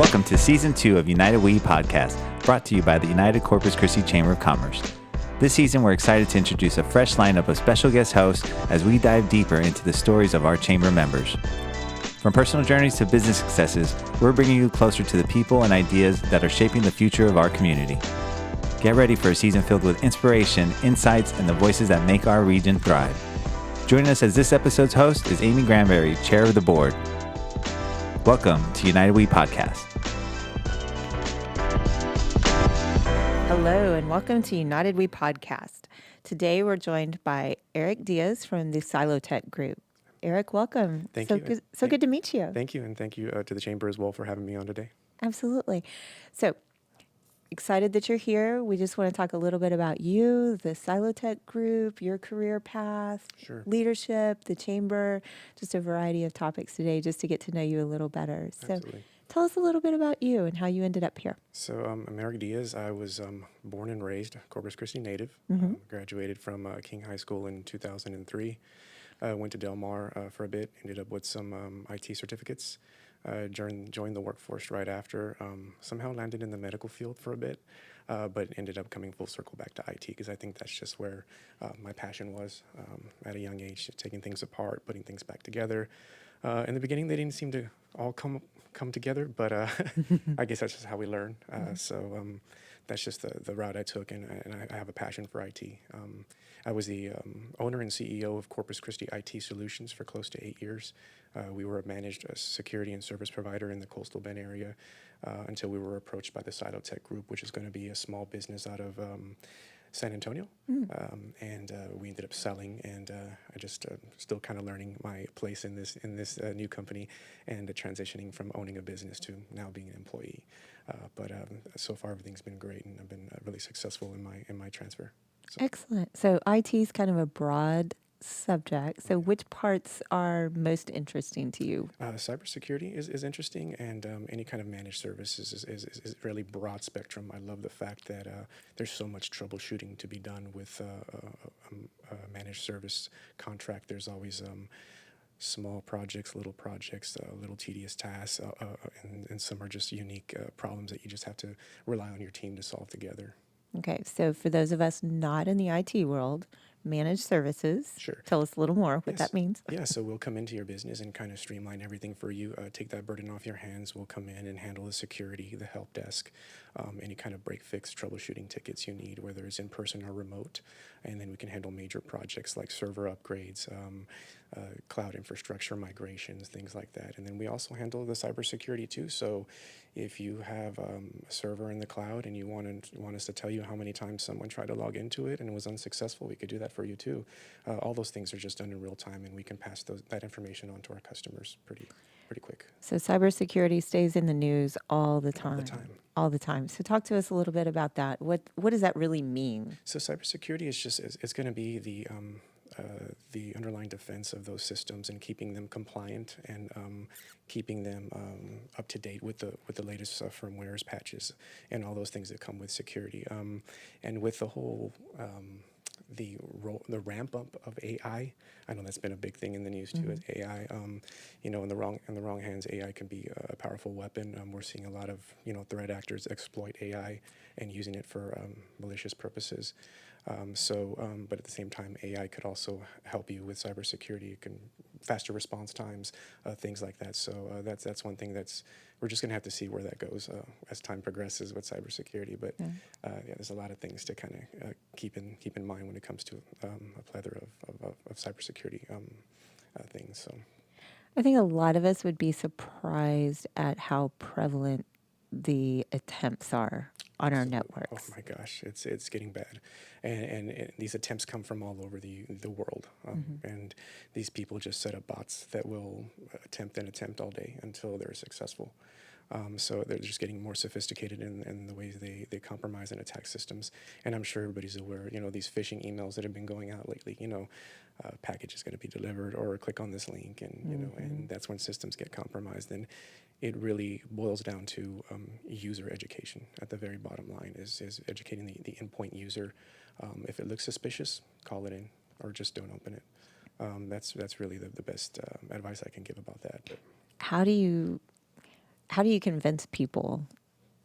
Welcome to Season 2 of United We Podcast, brought to you by the United Corpus Christi Chamber of Commerce. This season, we're excited to introduce a fresh lineup of special guest hosts as we dive deeper into the stories of our chamber members. From personal journeys to business successes, we're bringing you closer to the people and ideas that are shaping the future of our community. Get ready for a season filled with inspiration, insights, and the voices that make our region thrive. Joining us as this episode's host is Amy Granberry, Chair of the Board. Welcome to United We Podcast. Hello, and welcome to United We Podcast. Today, we're joined by Eric Diaz from the Silotech group. Eric, welcome. Thank you. Good to meet you. Thank you, and thank you to the Chamber as well for having me on today. Absolutely. So, excited that you're here. We just want to talk a little bit about you, the Silotech group, your career path, leadership, the chamber, just a variety of topics today just to get to know you a little better. So, Absolutely. Tell us a little bit about you and how you ended up here. So I'm Eric Diaz. I was born and raised Corpus Christi native. Graduated from King High School in 2003. Went to Del Mar for a bit. Ended up with some IT certificates. Joined the workforce right after. Somehow landed in the medical field for a bit, but ended up coming full circle back to IT because I think that's just where my passion was at a young age, taking things apart, putting things back together. In the beginning, they didn't seem to all come together, but I guess that's just how we learn. So that's just the route I took, and I have a passion for IT. I was the owner and CEO of Corpus Christi IT Solutions for close to 8 years. We were a managed security and service provider in the coastal Bend area until we were approached by the Silotech group, which is going to be a small business out of San Antonio, and we ended up selling, and I just still kind of learning my place in this new company, and transitioning from owning a business to now being an employee. But so far everything's been great, and I've been really successful in my transfer. So. Excellent. So IT is kind of a broad subject. So which parts are most interesting to you? Cybersecurity is interesting, and any kind of managed services is really broad spectrum. I love the fact that there's so much troubleshooting to be done with a managed service contract. There's always small projects, little tedious tasks, and some are just unique problems that you just have to rely on your team to solve together. Okay, so for those of us not in the IT world, managed services. Sure. Tell us a little more what that means. Yeah, so we'll come into your business and kind of streamline everything for you, take that burden off your hands. We'll come in and handle the security, the help desk, any kind of break fix, troubleshooting tickets you need, whether it's in person or remote. And then we can handle major projects like server upgrades, cloud infrastructure migrations, things like that. And then we also handle the cybersecurity too. So if you have a server in the cloud and you want us to tell you how many times someone tried to log into it and was unsuccessful, we could do that for you too. All those things are just done in real time, and we can pass that information on to our customers pretty quick. So cybersecurity stays in the news all the time. All the time. So talk to us a little bit about that. What does that really mean? So cybersecurity it's going to be the underlying defense of those systems and keeping them compliant and keeping them up to date with the latest firmwares, patches, and all those things that come with security. And with the whole the ramp up of AI, I know that's been a big thing in the news too. Is AI, in the wrong hands, AI can be a powerful weapon. We're seeing a lot of threat actors exploit AI and using it for malicious purposes. But at the same time, AI could also help you with cybersecurity. It can faster response times, things like that. So that's one thing we're just going to have to see where that goes as time progresses with cybersecurity. But there's a lot of things to kind of keep in mind when it comes to a plethora of cybersecurity things. So I think a lot of us would be surprised at how prevalent the attempts are on our networks. Oh my gosh, it's getting bad, and these attempts come from all over the world, and these people just set up bots that will attempt all day until they're successful. So they're just getting more sophisticated in the ways they compromise and attack systems. And I'm sure everybody's aware, these phishing emails that have been going out lately, package is going to be delivered, or click on this link, and and that's when systems get compromised. And it really boils down to user education at the very bottom line is educating the endpoint user. If it looks suspicious, call it in or just don't open it. That's really the best advice I can give about that. But How do you how do you convince people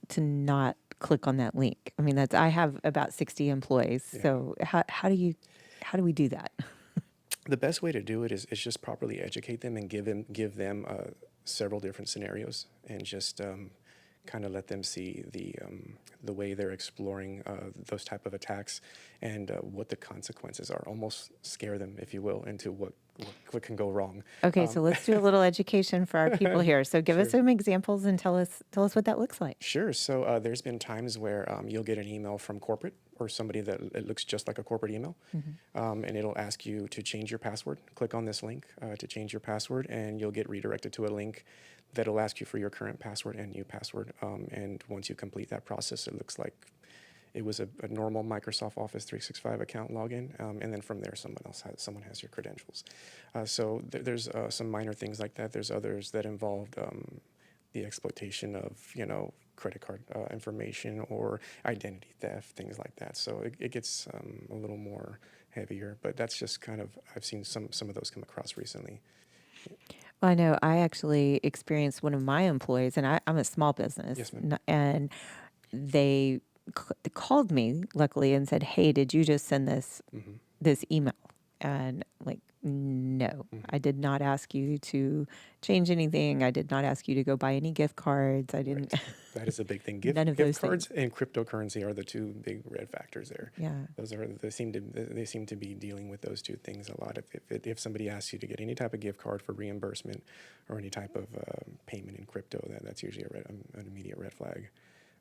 to not click on that link? I mean, I have about 60 employees. Yeah. So how do we do that? The best way to do it is just properly educate them and give them several different scenarios, and just kind of let them see the way they're exploring those type of attacks, and what the consequences are. Almost scare them, if you will, into what can go wrong. Okay, so let's do a little education for our people here. So give us Sure. some examples and tell us what that looks like. Sure. So there's been times where you'll get an email from corporate, or somebody that it looks just like a corporate email, and it'll ask you to change your password. Click on this link to change your password, and you'll get redirected to a link that'll ask you for your current password and new password. And once you complete that process, it looks like it was a normal Microsoft Office 365 account login, and then from there, someone has your credentials. So there's some minor things like that. There's others that involved the exploitation of credit card information or identity theft, things like that. So it gets a little more heavier, but that's just kind of, I've seen some of those come across recently. Well, I know I actually experienced one of my employees, and I'm a small business, Yes, ma'am. and they called me luckily and said, "Hey, did you just send this email?" And like, no, I did not ask you to change anything. I did not ask you to go buy any gift cards. I didn't. Right. That is a big thing. None of those Gift cards and cryptocurrency are the two big red factors there. Yeah. They seem to be dealing with those two things a lot. If somebody asks you to get any type of gift card for reimbursement or any type of payment in crypto, that's usually an immediate red flag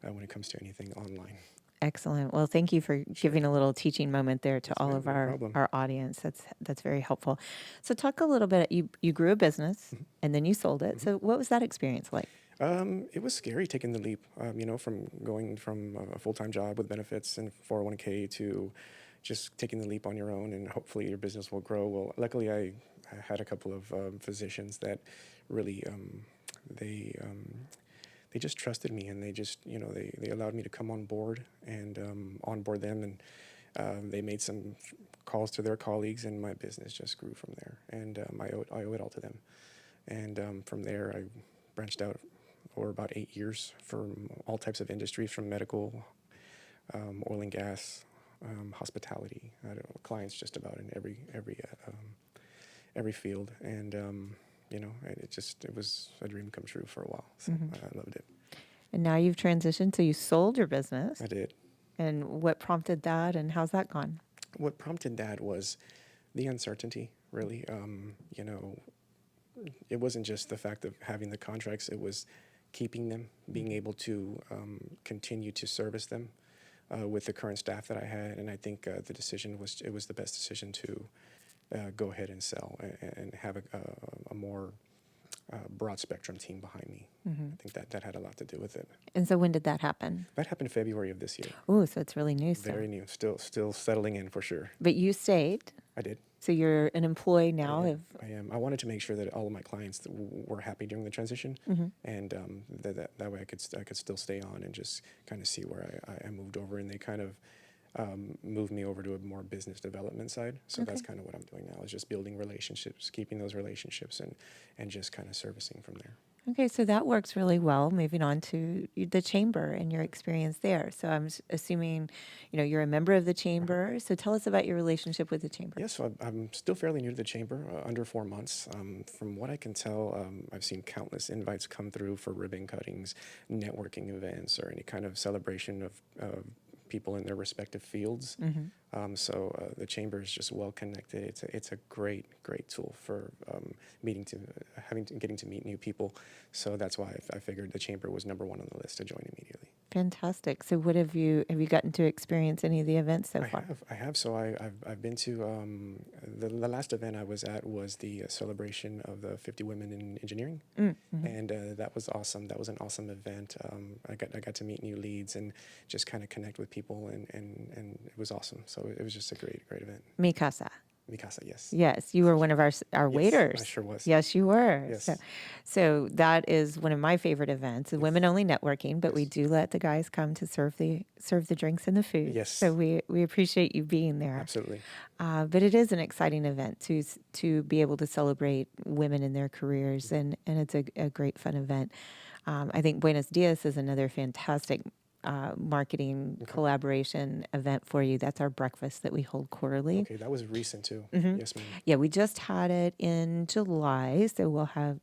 when it comes to anything online. Excellent. Well, thank you for giving a little teaching moment there to Yes, all ma'am. of No our problem. audience. That's very helpful. So talk a little bit. You grew a business and then you sold it. So what was that experience like? It was scary taking the leap, from going from a full-time job with benefits and 401k to just taking the leap on your own, and hopefully your business will grow. Well, luckily I had a couple of physicians that really, they just trusted me, and they just, they allowed me to come on board and onboard them, and they made some calls to their colleagues, and my business just grew from there. And I owe it all to them. And from there, I branched out over about 8 years from all types of industries, from medical, oil and gas, hospitality. I don't know, clients just about in every field. And it was a dream come true for a while. So I loved it. And now you've transitioned, so you sold your business. I did. And what prompted that, and how's that gone? What prompted that was the uncertainty, really. It wasn't just the fact of having the contracts, it was keeping them, being able to continue to service them with the current staff that I had. And I think the decision was the best decision to go ahead and sell and have a more broad spectrum team behind me. I think that had a lot to do with it. And so when did that happen? That happened February of this year. Oh, so it's really new still. Very new, still settling in for sure. But you stayed. I did. So you're an employee now. I am. I wanted to make sure that all of my clients were happy during the transition, and that way I could still stay on and just kind of see where I moved over, and they kind of moved me over to a more business development side. So that's kind of what I'm doing now, is just building relationships, keeping those relationships, and just kind of servicing from there. Okay, so that works really well. Moving on to the chamber and your experience there. So I'm assuming, you're a member of the chamber. So tell us about your relationship with the chamber. Yes, so I'm still fairly new to the chamber, under 4 months. From what I can tell, I've seen countless invites come through for ribbon cuttings, networking events, or any kind of celebration of people in their respective fields. So the chamber is just well connected. It's a great tool for getting to meet new people. So that's why I figured the chamber was number one on the list to join immediately. Fantastic. So what have you gotten to experience any of the events so far? I have. So I've been to the last event I was at was the celebration of the 50 women in engineering, and that was awesome. That was an awesome event. I got to meet new leads and just kind of connect with people, and it was awesome. So it was just a great event. Mi casa. Mikasa, yes. Yes, you were one of our waiters. I sure was. Yes, you were. Yes. So that is one of my favorite events, the women only networking, but we Yes. do let the guys come to serve the drinks and the food. Yes. So we appreciate you being there. Absolutely. But it is an exciting event to be able to celebrate women in their careers, and it's a great fun event. I think Buenos Dias is another fantastic marketing collaboration event for you. That's our breakfast that we hold quarterly. Okay, that was recent too. Yes, ma'am. Yeah, we just had it in July, so we'll have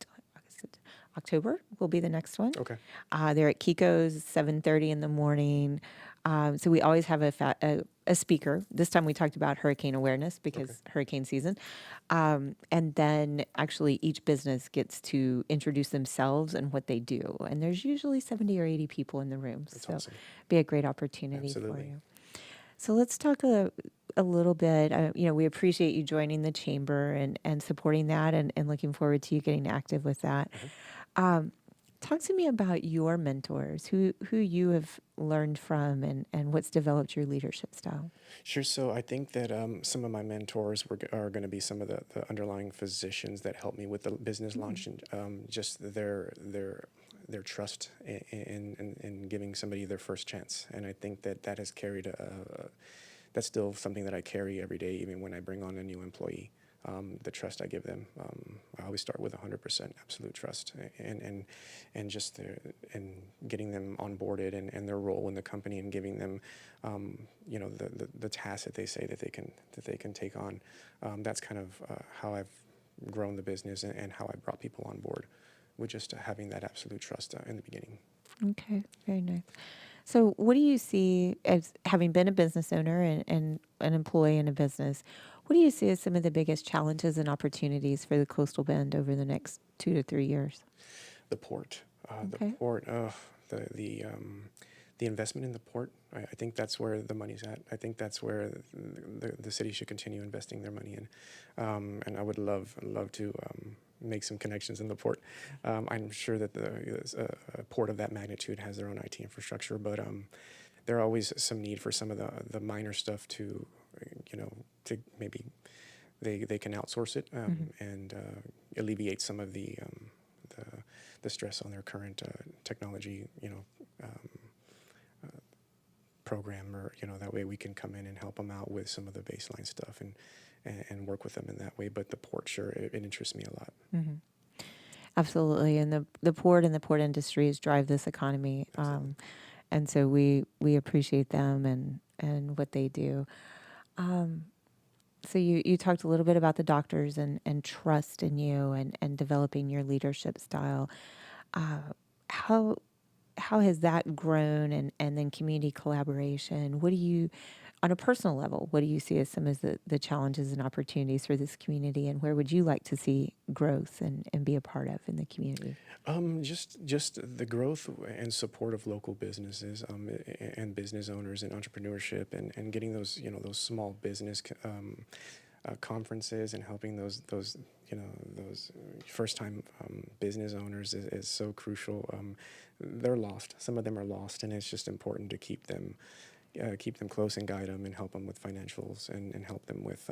October will be the next one. Okay. They're at Kiko's, 7:30 in the morning. So we always have a speaker. This time we talked about hurricane awareness because hurricane season. And then actually each business gets to introduce themselves and what they do. And there's usually 70 or 80 people in the room. That's so awesome. be a great opportunity Absolutely. for you. So let's talk a little bit. We appreciate you joining the chamber and supporting that and looking forward to you getting active with that. Talk to me about your mentors, who you have learned from and what's developed your leadership style. Sure. So I think that some of my mentors are going to be some of the underlying physicians that helped me with the business launch, and just their trust in giving somebody their first chance. And I think that has carried that's still something that I carry every day, even when I bring on a new employee. The trust I give them, I always start with 100% absolute trust, and just and getting them onboarded and their role in the company, and giving them, the tasks that they say that they can take on. That's kind of how I've grown the business and how I brought people on board, with just having that absolute trust in the beginning. Okay, very nice. So what do you see as having been a business owner and an employee in a business? What do you see as some of the biggest challenges and opportunities for the Coastal Bend over the next 2 to 3 years? The port, Okay. the port, the investment in the port. I think that's where the money's at. I think that's where the city should continue investing their money in, and I would love to make some connections in the port. I'm sure that a port of that magnitude has their own IT infrastructure, but there are always some need for some of the minor stuff to maybe they can outsource it and alleviate some of the stress on their current technology, program, or that way we can come in and help them out with some of the baseline stuff and work with them in that way. But the port, sure, it interests me a lot. Mm-hmm. Absolutely, and the port and the port industries drive this economy, and so we appreciate them and what they do. So you talked a little bit about the doctors and trust in you and developing your leadership style. How has that grown, and then community collaboration? What do you, on a personal level, what do you see as some of the challenges and opportunities for this community, and where would you like to see growth and be a part of in the community? Just the growth and support of local businesses and business owners and entrepreneurship, and getting those small business conferences, and helping those first time business owners is so crucial. They're lost. Some of them are lost, and it's just important to keep them close and guide them and help them with financials and help them with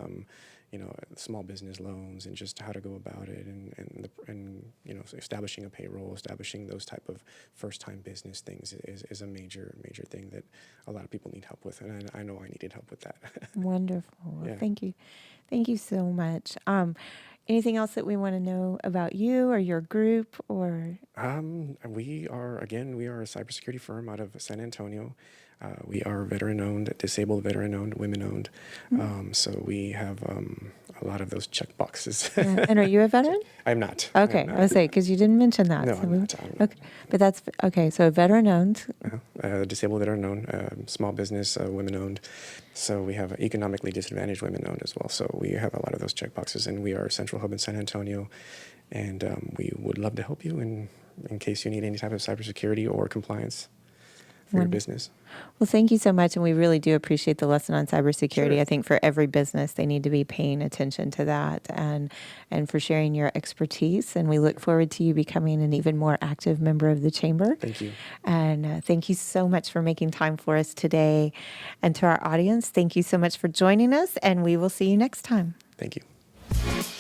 small business loans and just how to go about it, and establishing a payroll, establishing those type of first time business things is a major thing that a lot of people need help with, and I know I needed help with that. Wonderful. Well, thank you so much. Anything else that we want to know about you or your group, or? We are a cybersecurity firm out of San Antonio. We are veteran-owned, disabled veteran-owned, women-owned. So we have a lot lot of those check boxes. And are you a veteran? I'm not. Okay, I was say because you didn't mention that. No, so I'm not. Okay, but that's okay. So veteran-owned. Disabled veteran-owned, small business, women-owned. So we have economically disadvantaged women-owned as well. So we have a lot of those check boxes, and we are a central hub in San Antonio, and we would love to help you in case you need any type of cybersecurity or compliance for your business. Well, thank you so much, and we really do appreciate the lesson on cybersecurity. Sure. I think for every business, they need to be paying attention to that, and for sharing your expertise. And we look forward to you becoming an even more active member of the chamber. Thank you. And thank you so much for making time for us today. And to our audience, thank you so much for joining us, and we will see you next time. Thank you.